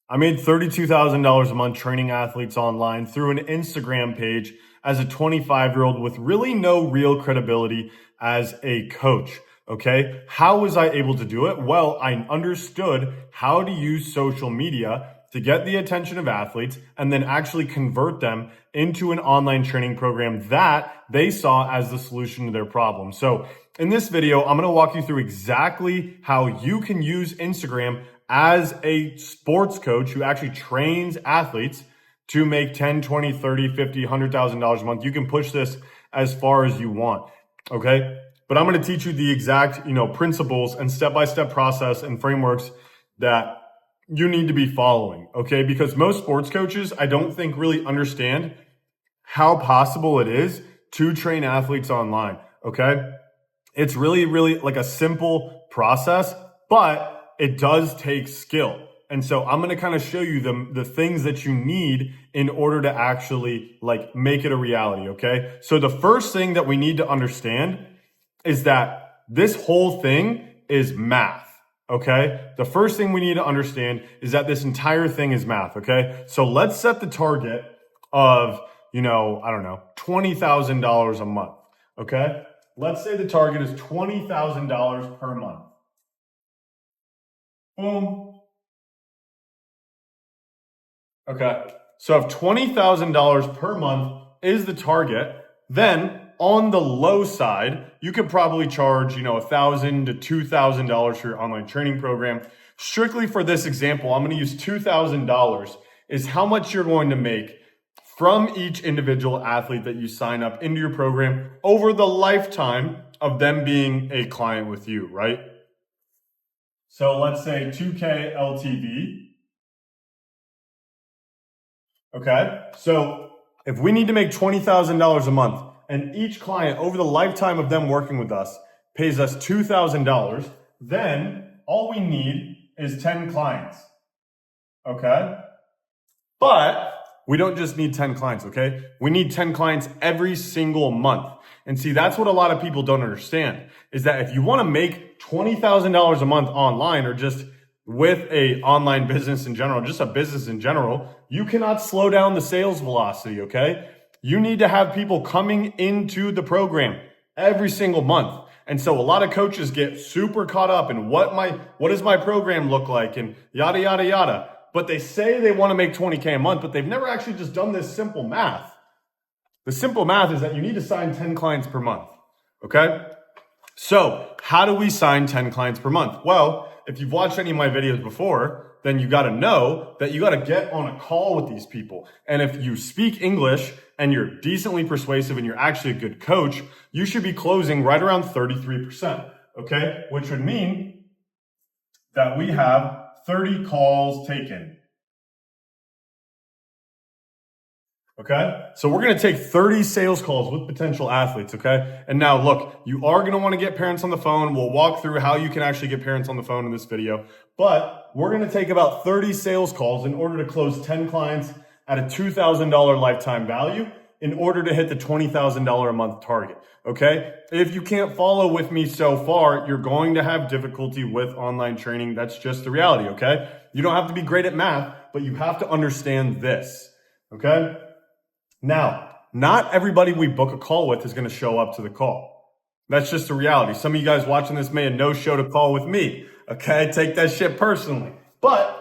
I made $32,000 a month training athletes online through an Instagram page as a 25-year-old with really no real credibility as a coach. Okay. How was I able to do it? Well, I understood how to use social media to get the attention of athletes and then actually convert them into an online training program that they saw as the solution to their problem. So in this video, I'm going to walk you through exactly how you can use Instagram as a sports coach who actually trains athletes to make 10, 20, 30, 50, $100,000 a month. You can push this as far as you want. Okay. But I'm going to teach you the exact, principles and step-by-step process and frameworks that you need to be following. Okay. Because most sports coaches, I don't think really understand how possible it is to train athletes online. Okay. It's really like a simple process, but it does take skill. And so I'm going to kind of show you the things that you need in order to actually make it a reality. Okay. So the first thing that we need to understand is that this whole thing is math. Okay. The first thing we need to understand is that this entire thing is math. Okay. So let's set the target of, $20,000 a month. Okay. Let's say the target is $20,000 per month. Boom. Okay. So if $20,000 per month is the target, then on the low side, you could probably charge, $1,000 to $2,000 for your online training program. Strictly for this example, I'm going to use $2,000 is how much you're going to make from each individual athlete that you sign up into your program over the lifetime of them being a client with you, right? So let's say 2K LTV. Okay. So if we need to make $20,000 a month and each client over the lifetime of them working with us pays us $2,000, then all we need is 10 clients. Okay. But we don't just need 10 clients. Okay. We need 10 clients every single month. And see, that's what a lot of people don't understand is that if you want to make $20,000 a month online or just with a online business in general, just a business in general, you cannot slow down the sales velocity. Okay. You need to have people coming into the program every single month. And so a lot of coaches get super caught up in what does my program look like and yada, yada, yada. But they say they want to make 20K a month, but they've never actually just done this simple math. The simple math is that you need to sign 10 clients per month. Okay. So how do we sign 10 clients per month? Well, if you've watched any of my videos before, then you got to know that you got to get on a call with these people. And if you speak English and you're decently persuasive and you're actually a good coach, you should be closing right around 33%. Okay. Which would mean that we have 30 calls taken. Okay. So we're going to take 30 sales calls with potential athletes. Okay. And now look, you are going to want to get parents on the phone. We'll walk through how you can actually get parents on the phone in this video, but we're going to take about 30 sales calls in order to close 10 clients at a $2,000 lifetime value in order to hit the $20,000 a month target. Okay. If you can't follow with me so far, you're going to have difficulty with online training. That's just the reality. Okay. You don't have to be great at math, but you have to understand this. Okay. Now, not everybody we book a call with is going to show up to the call. That's just the reality. Some of you guys watching this may have no show to call with me. Okay. Take that shit personally. But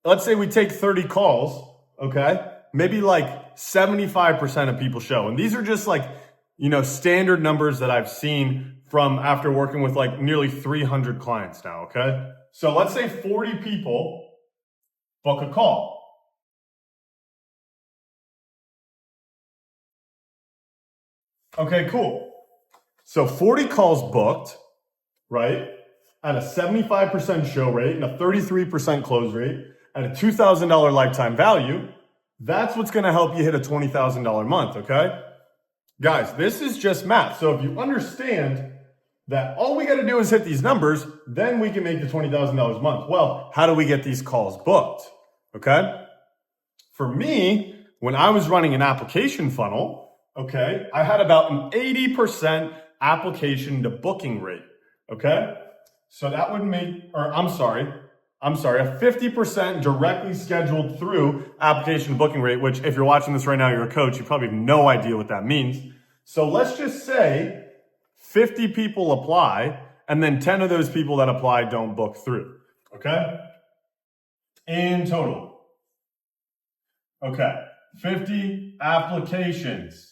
let's say we take 30 calls. Okay. Maybe 75% of people show. And these are just standard numbers that I've seen from after working with nearly 300 clients now. Okay. So let's say 40 people book a call. Okay, cool. So 40 calls booked, right? At a 75% show rate and a 33% close rate at a $2,000 lifetime value. That's what's going to help you hit a $20,000 a month. Okay. Guys, this is just math. So if you understand that all we got to do is hit these numbers, then we can make the $20,000 a month. Well, how do we get these calls booked? Okay. For me, when I was running an application funnel, okay, I had about an 80% application to booking rate. Okay. So that would make, I'm sorry, a 50% directly scheduled through application booking rate, which if you're watching this right now, you're a coach, you probably have no idea what that means. So let's just say 50 people apply, and then 10 of those people that apply don't book through, okay? In total. Okay, 50 applications.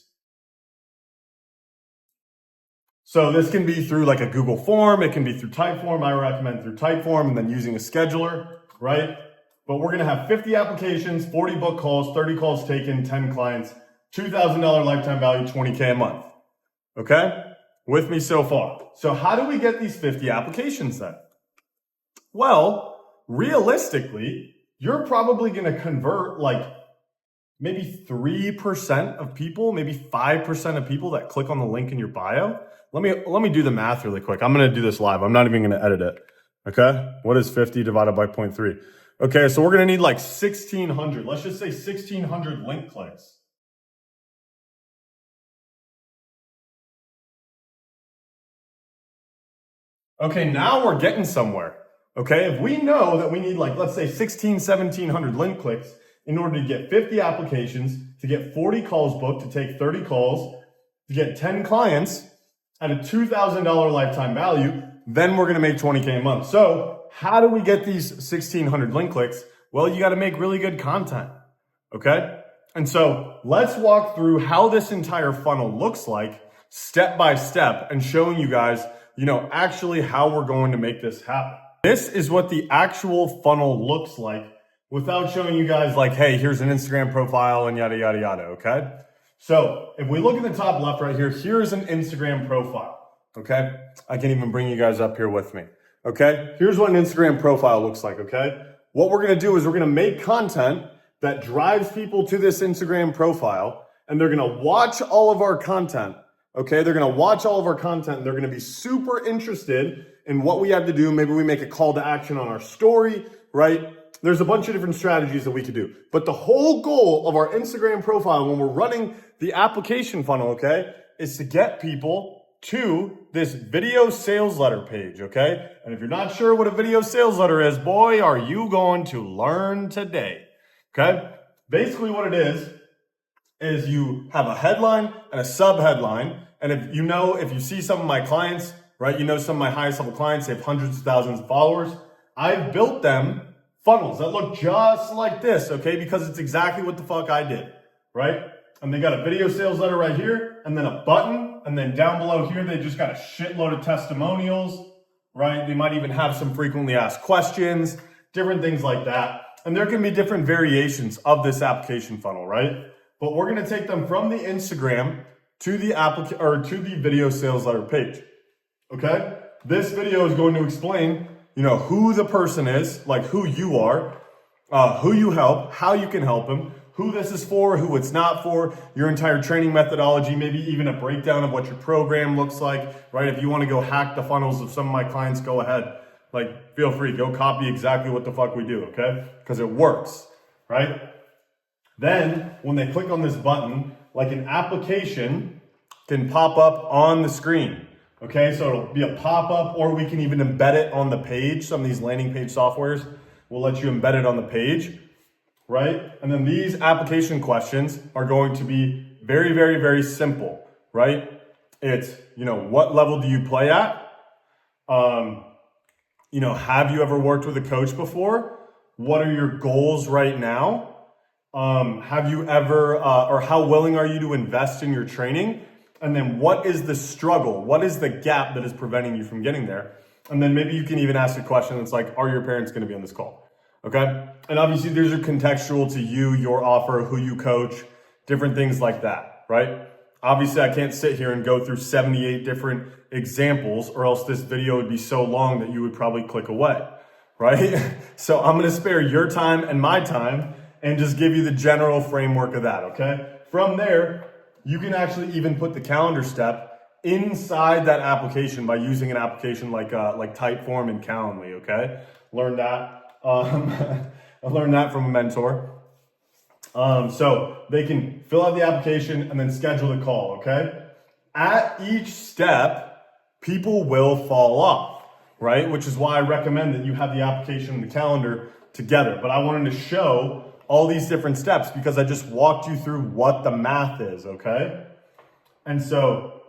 So this can be through like a Google form, it can be through Typeform. I recommend through Typeform and then using a scheduler, right? But we're gonna have 50 applications, 40 book calls, 30 calls taken, 10 clients, $2,000 lifetime value, 20K a month, okay? With me so far. So how do we get these 50 applications then? Well, realistically, you're probably gonna convert like maybe 3% of people, maybe 5% of people that click on the link in your bio. Let me do the math really quick. I'm gonna do this live. I'm not even gonna edit it, okay? What is 50 divided by 0.3? Okay, so we're gonna need like 1,600. Let's just say 1,600 link clicks. Okay, now we're getting somewhere, okay? If we know that we need like, let's say 1,700 link clicks in order to get 50 applications, to get 40 calls booked, to take 30 calls, to get 10 clients at a $2,000 lifetime value, then we're gonna make 20K a month. So how do we get these 1,600 link clicks? Well, you gotta make really good content, okay? And so let's walk through how this entire funnel looks like step by step and showing you guys, actually how we're going to make this happen. This is what the actual funnel looks like without showing you guys like, hey, here's an Instagram profile and yada, yada, yada, okay? So if we look at the top left right here, here's an Instagram profile, okay? I can even bring you guys up here with me, okay? Here's what an Instagram profile looks like, okay? What we're gonna do is we're gonna make content that drives people to this Instagram profile, and they're gonna watch all of our content, okay? They're gonna watch all of our content, and they're gonna be super interested in what we have to do. Maybe we make a call to action on our story, right? There's a bunch of different strategies that we could do. But the whole goal of our Instagram profile when we're running the application funnel, okay, is to get people to this video sales letter page, okay? And if you're not sure what a video sales letter is, boy, are you going to learn today, okay? Basically what it is you have a headline and a sub-headline. And if you see some of my clients, right, some of my highest level clients, they have hundreds of thousands of followers. I've built them funnels that look just like this, okay? Because it's exactly what the fuck I did, right? And they got a video sales letter right here, and then a button, and then down below here, they just got a shitload of testimonials, right? They might even have some frequently asked questions, different things like that. And there can be different variations of this application funnel, right? But we're gonna take them from the Instagram to the video sales letter page, okay? This video is going to explain who the person is, like who you are, who you help, how you can help them, who this is for, who it's not for, your entire training methodology, maybe even a breakdown of what your program looks like, right? If you want to go hack the funnels of some of my clients, go ahead. Like, feel free, go copy exactly what the fuck we do, okay? Because it works, right? Then, when they click on this button, like an application can pop up on the screen. Okay, so it'll be a pop-up, or we can even embed it on the page. Some of these landing page softwares will let you embed it on the page, right? And then these application questions are going to be very, very, very simple, right? It's, what level do you play at? Have you ever worked with a coach before? What are your goals right now? Have you ever, or how willing are you to invest in your training? And then what is the struggle? What is the gap that is preventing you from getting there? And then maybe you can even ask a question that's like, are your parents gonna be on this call? Okay? And obviously these are contextual to you, your offer, who you coach, different things like that, right? Obviously I can't sit here and go through 78 different examples, or else this video would be so long that you would probably click away, right? So I'm gonna spare your time and my time and just give you the general framework of that, okay? From there, you can actually even put the calendar step inside that application by using an application like Typeform and Calendly, okay? Learned that. I learned that from a mentor. So they can fill out the application and then schedule the call, okay? At each step, people will fall off, right? Which is why I recommend that you have the application and the calendar together. But I wanted to show all these different steps because I just walked you through what the math is, okay? And so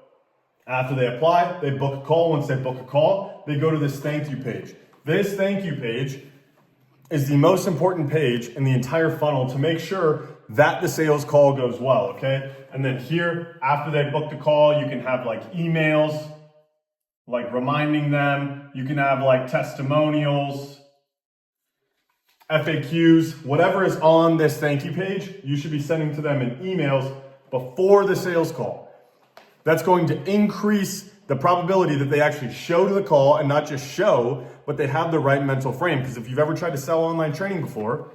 after they apply, they book a call. Once they book a call, they go to this thank you page. This thank you page is the most important page in the entire funnel to make sure that the sales call goes well, okay? And then here, after they book the call, you can have like emails, like reminding them. You can have like testimonials, FAQs, whatever is on this thank you page, you should be sending to them in emails before the sales call. That's going to increase the probability that they actually show to the call, and not just show, but they have the right mental frame. Because if you've ever tried to sell online training before,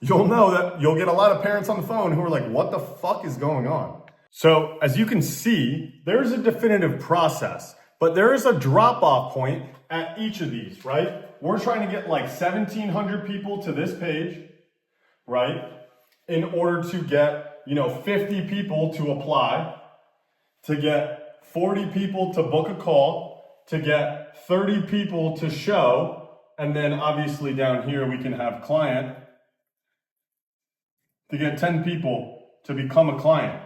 you'll know that you'll get a lot of parents on the phone who are like, what the fuck is going on? So as you can see, there's a definitive process, but there is a drop-off point at each of these, right? We're trying to get like 1,700 people to this page, right? In order to get, 50 people to apply, to get 40 people to book a call, to get 30 people to show, and then obviously down here we can have client, to get 10 people to become a client,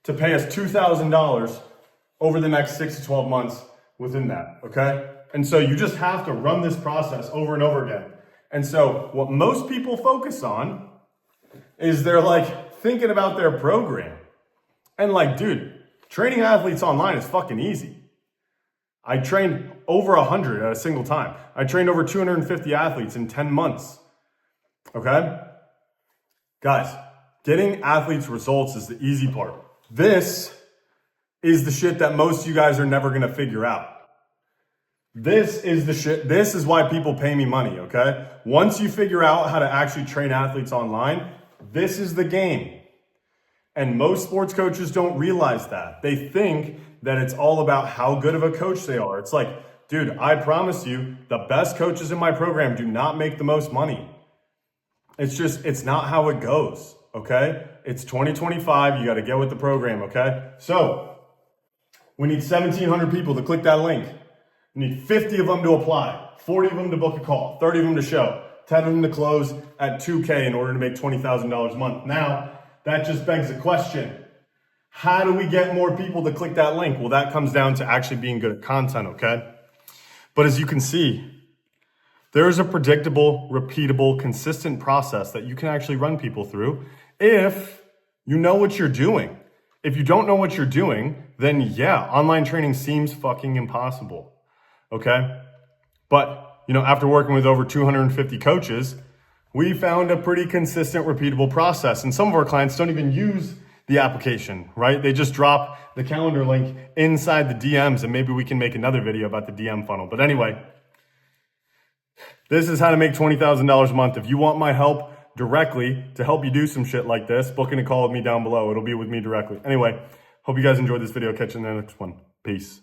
to pay us $2,000 over the next 6 to 12 months within that, okay? And so you just have to run this process over and over again. And so what most people focus on is they're like thinking about their program. And like, dude, training athletes online is fucking easy. I trained over 100 at a single time. I trained over 250 athletes in 10 months, okay? Guys, getting athletes results is the easy part. This is the shit that most of you guys are never gonna figure out. This is the shit. This is why people pay me money, okay? Once you figure out how to actually train athletes online, this is the game. And most sports coaches don't realize that. They think that it's all about how good of a coach they are. It's like, dude, I promise you, the best coaches in my program do not make the most money. It's not how it goes, okay? It's 2025, you gotta get with the program, okay? So, we need 1,700 people to click that link. We need 50 of them to apply, 40 of them to book a call, 30 of them to show, 10 of them to close at 2K in order to make $20,000 a month. Now, that just begs the question, how do we get more people to click that link? Well, that comes down to actually being good at content, okay? But as you can see, there is a predictable, repeatable, consistent process that you can actually run people through if you know what you're doing. If you don't know what you're doing, then yeah, online training seems fucking impossible. Okay? But, after working with over 250 coaches, we found a pretty consistent, repeatable process. And some of our clients don't even use the application, right? They just drop the calendar link inside the DMs, and maybe we can make another video about the DM funnel. But anyway, this is how to make $20,000 a month. If you want my help directly to help you do some shit like this, booking a call with me down below. It'll be with me directly. Anyway, hope you guys enjoyed this video. Catch you in the next one. Peace.